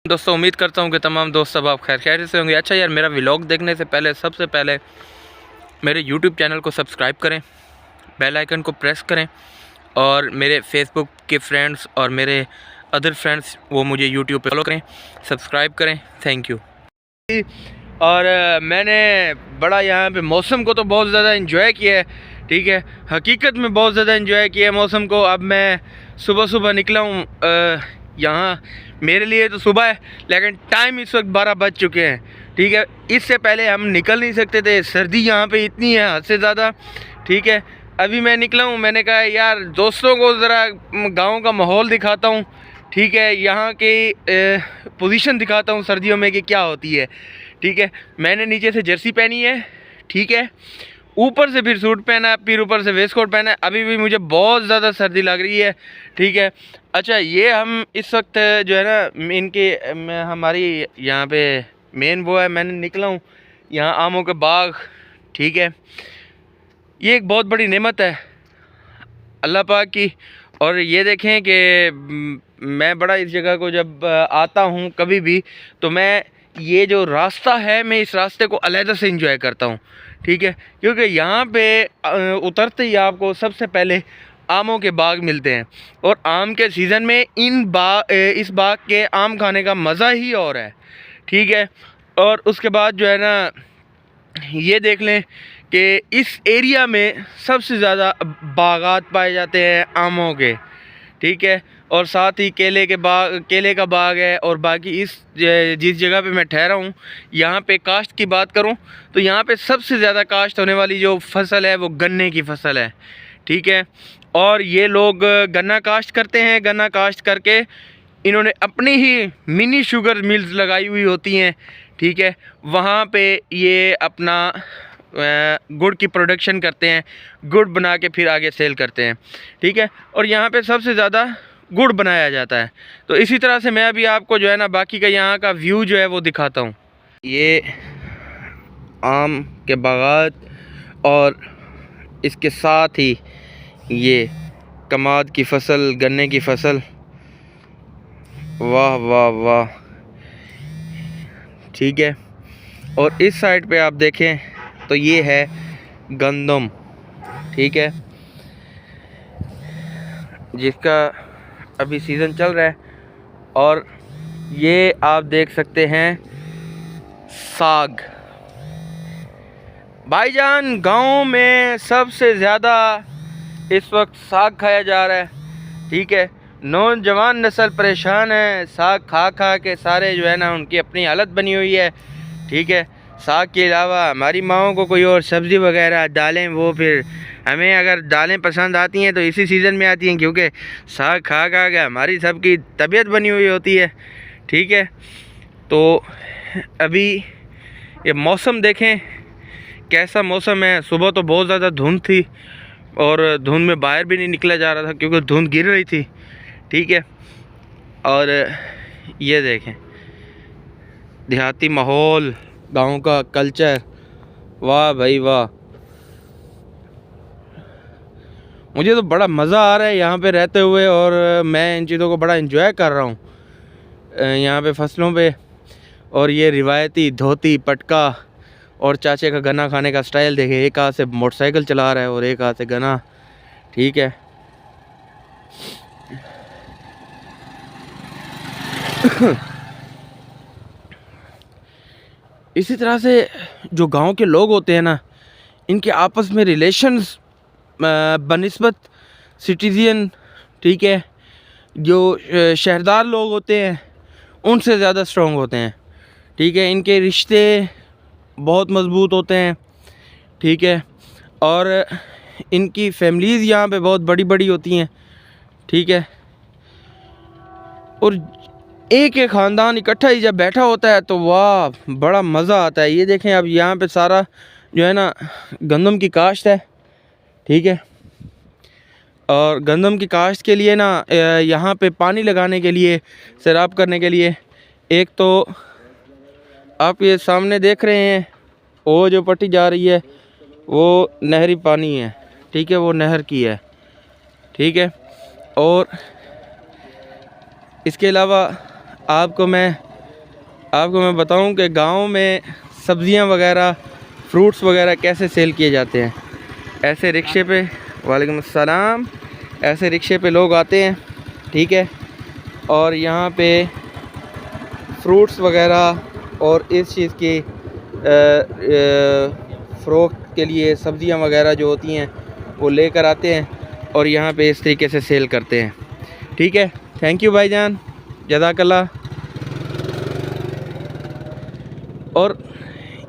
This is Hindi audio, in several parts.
दोस्तों उम्मीद करता हूँ कि तमाम दोस्त सब आप खैर से होंगे। अच्छा यार, मेरा व्लॉग देखने से पहले सबसे पहले मेरे YouTube चैनल को सब्सक्राइब करें, बेल आइकन को प्रेस करें और मेरे फेसबुक के फ्रेंड्स और मेरे अदर फ्रेंड्स वो मुझे YouTube पे फॉलो करें, सब्सक्राइब करें। Thank you. और मैंने बड़ा यहाँ पे मौसम को तो बहुत ज़्यादा इन्जॉय किया है, ठीक है, हकीकत में बहुत ज़्यादा इन्जॉय किया है मौसम को। अब मैं सुबह सुबह निकला हूँ, यहाँ मेरे लिए तो सुबह है लेकिन टाइम इस वक्त 12 बज चुके हैं, ठीक है। इससे पहले हम निकल नहीं सकते थे, सर्दी यहाँ पे इतनी है हद से ज़्यादा, ठीक है। अभी मैं निकला हूँ, मैंने कहा यार दोस्तों को ज़रा गांव का माहौल दिखाता हूँ, ठीक है, यहाँ की पोजीशन दिखाता हूँ सर्दियों में कि क्या होती है, ठीक है। मैंने नीचे से जर्सी पहनी है, ठीक है, ऊपर से फिर सूट पहना है, फिर ऊपर से वेस्ट कोट पहना है। अभी भी मुझे बहुत ज़्यादा सर्दी लग रही है, ठीक है। अच्छा, ये हम इस वक्त जो है ना इनके हमारी यहाँ पे मेन वो है, मैंने निकला हूँ यहाँ आमों के बाग, ठीक है। ये एक बहुत बड़ी नेमत है अल्लाह पाक की। और ये देखें कि मैं बड़ा इस जगह को जब आता हूँ कभी भी तो मैं ये जो रास्ता है मैं इस रास्ते को अलहदा से एंजॉय करता हूँ, ठीक है, क्योंकि यहाँ पे उतरते ही आपको सबसे पहले आमों के बाग मिलते हैं और आम के सीज़न में इस बाग के आम खाने का मज़ा ही और है, ठीक है। और उसके बाद जो है ना ये देख लें कि इस एरिया में सबसे ज़्यादा बागात पाए जाते हैं आमों के, ठीक है। और साथ ही केले का बाग है। और बाकी जिस जगह पे मैं ठहरा हूँ यहाँ पे काश्त की बात करूँ तो यहाँ पे सबसे ज़्यादा काश्त होने वाली जो फसल है वो गन्ने की फसल है, ठीक है। और ये लोग गन्ना काश्त करते हैं, गन्ना काश्त करके इन्होंने अपनी ही मिनी शुगर मिल्स लगाई हुई होती हैं, ठीक है। वहाँ पे ये अपना गुड़ की प्रोडक्शन करते हैं, गुड़ बना के फिर आगे सेल करते हैं, ठीक है। और यहाँ पे सबसे ज़्यादा गुड़ बनाया जाता है। तो इसी तरह से मैं अभी आपको जो है ना बाकी का यहाँ का व्यू जो है वो दिखाता हूँ। ये आम के बागात और इसके साथ ही ये कमाद की फसल, गन्ने की फसल, वाह वाह वाह, ठीक है। और इस साइड पे आप देखें तो ये है गंदम, ठीक है, जिसका अभी सीज़न चल रहा है। और ये आप देख सकते हैं साग। भाईजान गाँव में सबसे ज़्यादा इस वक्त साग खाया जा रहा है, ठीक है। नौजवान नस्ल परेशान है, साग खा खा के सारे जो है ना उनकी अपनी हालत बनी हुई है, ठीक है। साग के अलावा हमारी माओं को कोई और सब्ज़ी वगैरह दालें, वो फिर हमें अगर दालें पसंद आती हैं तो इसी सीज़न में आती हैं क्योंकि साग खा खा के हमारी सबकी तबीयत बनी हुई होती है, ठीक है। तो अभी ये मौसम देखें कैसा मौसम है। सुबह तो बहुत ज़्यादा धुंध थी और धुंध में बाहर भी नहीं निकला जा रहा था क्योंकि धुंध गिर रही थी, ठीक है। और ये देखें देहाती माहौल, गांव का कल्चर, वाह भाई वाह। मुझे तो बड़ा मज़ा आ रहा है यहाँ पे रहते हुए और मैं इन चीज़ों को बड़ा एंजॉय कर रहा हूँ यहाँ पे फसलों पे। और ये रिवायती धोती पटका और चाचे का गन्ना खाने का स्टाइल देखे, एक हाथ से मोटरसाइकिल चला रहा है और एक हाथ से गन्ना, ठीक है। इसी तरह से जो गांव के लोग होते हैं ना इनके आपस में रिलेशंस बनिस्बत सिटीज़न, ठीक है, जो शहरदार लोग होते हैं उनसे ज़्यादा स्ट्रॉन्ग होते हैं, ठीक है। इनके रिश्ते बहुत मज़बूत होते हैं, ठीक है। और इनकी फैमिलीज़ यहाँ पे बहुत बड़ी बड़ी होती हैं, ठीक है। और एक एक ख़ानदान इकट्ठा ही जब बैठा होता है तो वाह बड़ा मज़ा आता है। ये देखें अब यहाँ पे सारा जो है ना गंदम की काश्त है, ठीक है। और गंदम की काश्त के लिए ना यहाँ पे पानी लगाने के लिए, सैराब करने के लिए, एक तो आप ये सामने देख रहे हैं वो जो पट्टी जा रही है वो नहरी पानी है, ठीक है, वो नहर की है, ठीक है। और इसके अलावा आपको मैं आपको मैं बताऊं कि गांव में सब्ज़ियां वगैरह, फ्रूट्स वगैरह कैसे सेल किए जाते हैं। ऐसे रिक्शे पे, वालेकुम अस्सलाम, ऐसे रिक्शे पे लोग आते हैं, ठीक है, और यहाँ पे फ्रूट्स वगैरह और इस चीज़ की फ़रोख्त के लिए सब्ज़ियाँ वगैरह जो होती हैं वो लेकर आते हैं और यहाँ पे इस तरीके से सेल करते हैं। ठीक है, थैंक यू भाईजान, जज़ाकल्लाह। और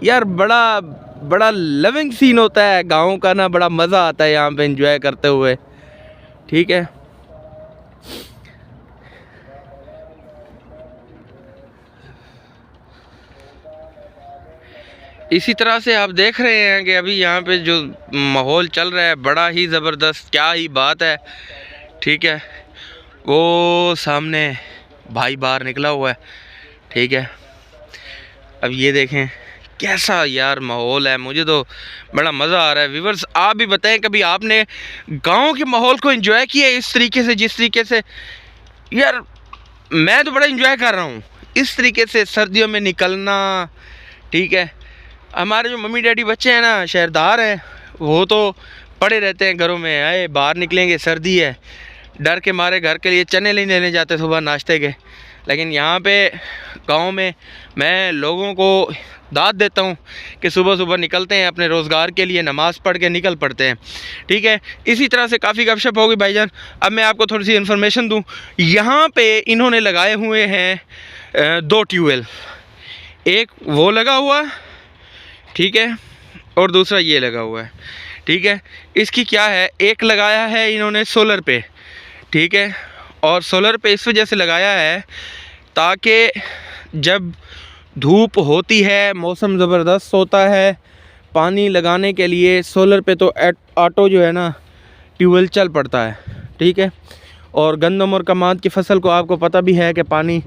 यार बड़ा लविंग सीन होता है गाँव का ना, बड़ा मज़ा आता है यहाँ पे एंजॉय करते हुए। ठीक है, इसी तरह से आप देख रहे हैं कि अभी यहाँ पे जो माहौल चल रहा है बड़ा ही ज़बरदस्त, क्या ही बात है। ठीक है, वो सामने भाई बाहर निकला हुआ है। ठीक है, अब ये देखें कैसा यार माहौल है, मुझे तो बड़ा मज़ा आ रहा है। व्यूअर्स, आप भी बताएं कभी आपने गांव के माहौल को एंजॉय किया इस तरीके से, जिस तरीके से यार मैं तो बड़ा एंजॉय कर रहा हूँ इस तरीके से सर्दियों में निकलना। ठीक है, हमारे जो मम्मी डैडी बच्चे हैं ना, शहरदार हैं, वो तो पड़े रहते हैं घरों में, आए बाहर निकलेंगे सर्दी है, डर के मारे घर के लिए चने नहीं लेने जाते सुबह नाश्ते के। लेकिन यहाँ पे गांव में मैं लोगों को दाद देता हूँ कि सुबह सुबह निकलते हैं अपने रोज़गार के लिए, नमाज़ पढ़ के निकल पड़ते हैं। ठीक है, इसी तरह से काफ़ी गपशप होगी भाईजान। अब मैं आपको थोड़ी सी इन्फॉर्मेशन दूँ। यहाँ पे इन्होंने लगाए हुए हैं 2 ट्यूबवेल, एक वो लगा हुआ, ठीक है, और दूसरा ये लगा हुआ है। ठीक है, इसकी क्या है, एक लगाया है इन्होंने सोलर पे, ठीक है, और सोलर पे इस वजह से लगाया है ताकि जब धूप होती है, मौसम ज़बरदस्त होता है, पानी लगाने के लिए सोलर पे तो ऑटो जो है ना ट्यूबवेल चल पड़ता है। ठीक है, और गंदम और कमाद की फसल को आपको पता भी है कि पानी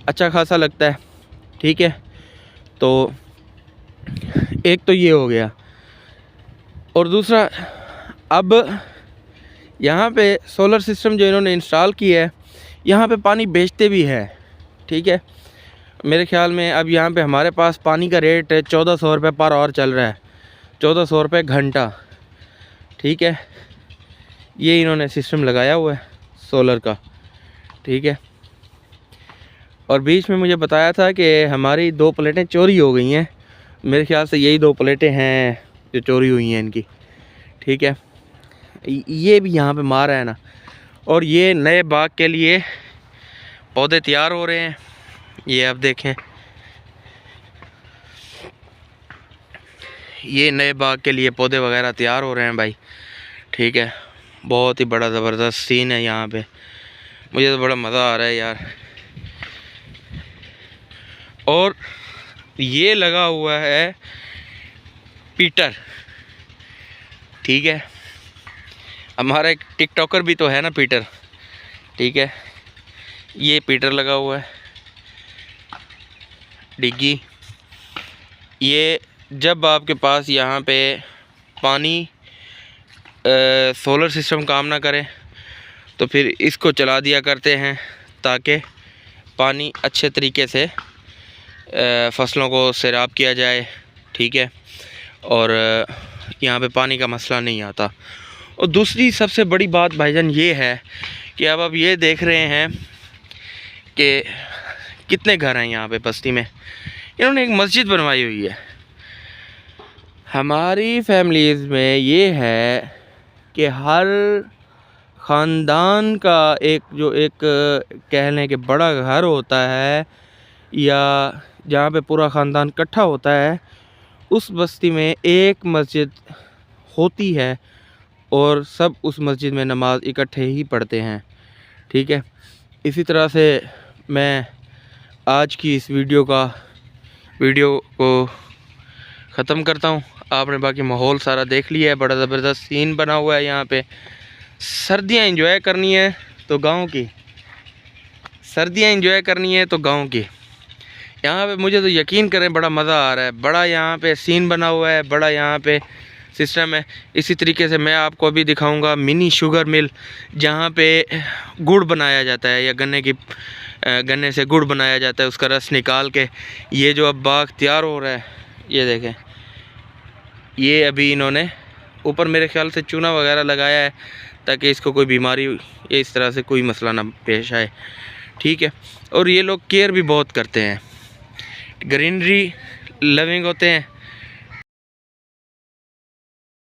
अच्छा खासा लगता है। ठीक है, तो एक तो ये हो गया, और दूसरा अब यहाँ पे सोलर सिस्टम जो इन्होंने इंस्टॉल किया है, यहाँ पे पानी बेचते भी है। ठीक है, मेरे ख्याल में अब यहाँ पे हमारे पास पानी का रेट 1400 रुपये पर आवर चल रहा है, 1400 रुपये घंटा। ठीक है, ये इन्होंने सिस्टम लगाया हुआ है सोलर का। ठीक है, और बीच में मुझे बताया था कि हमारी 2 प्लेटें चोरी हो गई हैं, मेरे ख्याल से यही 2 प्लेटें हैं जो चोरी हुई हैं इनकी। ठीक है, ये भी यहाँ पे मार है ना, और ये नए बाग के लिए पौधे तैयार हो रहे हैं। ये आप देखें, ये नए बाग के लिए पौधे वगैरह तैयार हो रहे हैं भाई। ठीक है, बहुत ही बड़ा ज़बरदस्त सीन है यहाँ पे, मुझे तो बड़ा मज़ा आ रहा है यार। और ये लगा हुआ है पीटर। ठीक है, हमारा एक टिकटॉकर भी तो है ना पीटर। ठीक है, ये पीटर लगा हुआ है, डिग्गी। ये जब आपके पास यहाँ पे पानी सोलर सिस्टम काम ना करे तो फिर इसको चला दिया करते हैं ताकि पानी अच्छे तरीके से फसलों को सैराब किया जाए। ठीक है, और यहाँ पे पानी का मसला नहीं आता। और दूसरी सबसे बड़ी बात भाईजान ये है कि अब आप ये देख रहे हैं कि कितने घर हैं यहाँ पे बस्ती में, इन्होंने एक मस्जिद बनवाई हुई है। हमारी फैमिलीज़ में ये है कि हर ख़ानदान का एक कह लें कि बड़ा घर होता है, या जहाँ पे पूरा ख़ानदान इकट्ठा होता है, उस बस्ती में एक मस्जिद होती है और सब उस मस्जिद में नमाज इकट्ठे ही पढ़ते हैं। ठीक है, इसी तरह से मैं आज की इस वीडियो को ख़त्म करता हूँ। आपने बाकी माहौल सारा देख लिया है, बड़ा ज़बरदस्त सीन बना हुआ है यहाँ पे। सर्दियाँ एंजॉय करनी है तो गाँव की, सर्दियाँ एंजॉय करनी है तो गाँव की। यहाँ पे मुझे तो यकीन करें बड़ा मज़ा आ रहा है, बड़ा यहाँ पे सीन बना हुआ है, बड़ा यहाँ पे सिस्टम है। इसी तरीके से मैं आपको अभी दिखाऊंगा मिनी शुगर मिल, जहाँ पे गुड़ बनाया जाता है या गन्ने की गन्ने से गुड़ बनाया जाता है, उसका रस निकाल के ये जो अब बाग तैयार हो रहा है, ये देखें, ये अभी इन्होंने ऊपर मेरे ख्याल से चूना वगैरह लगाया है ताकि इसको कोई बीमारी या इस तरह से कोई मसला ना पेश आए, ठीक है। और ये लोग केयर भी बहुत करते हैं, ग्रीनरी लविंग होते हैं,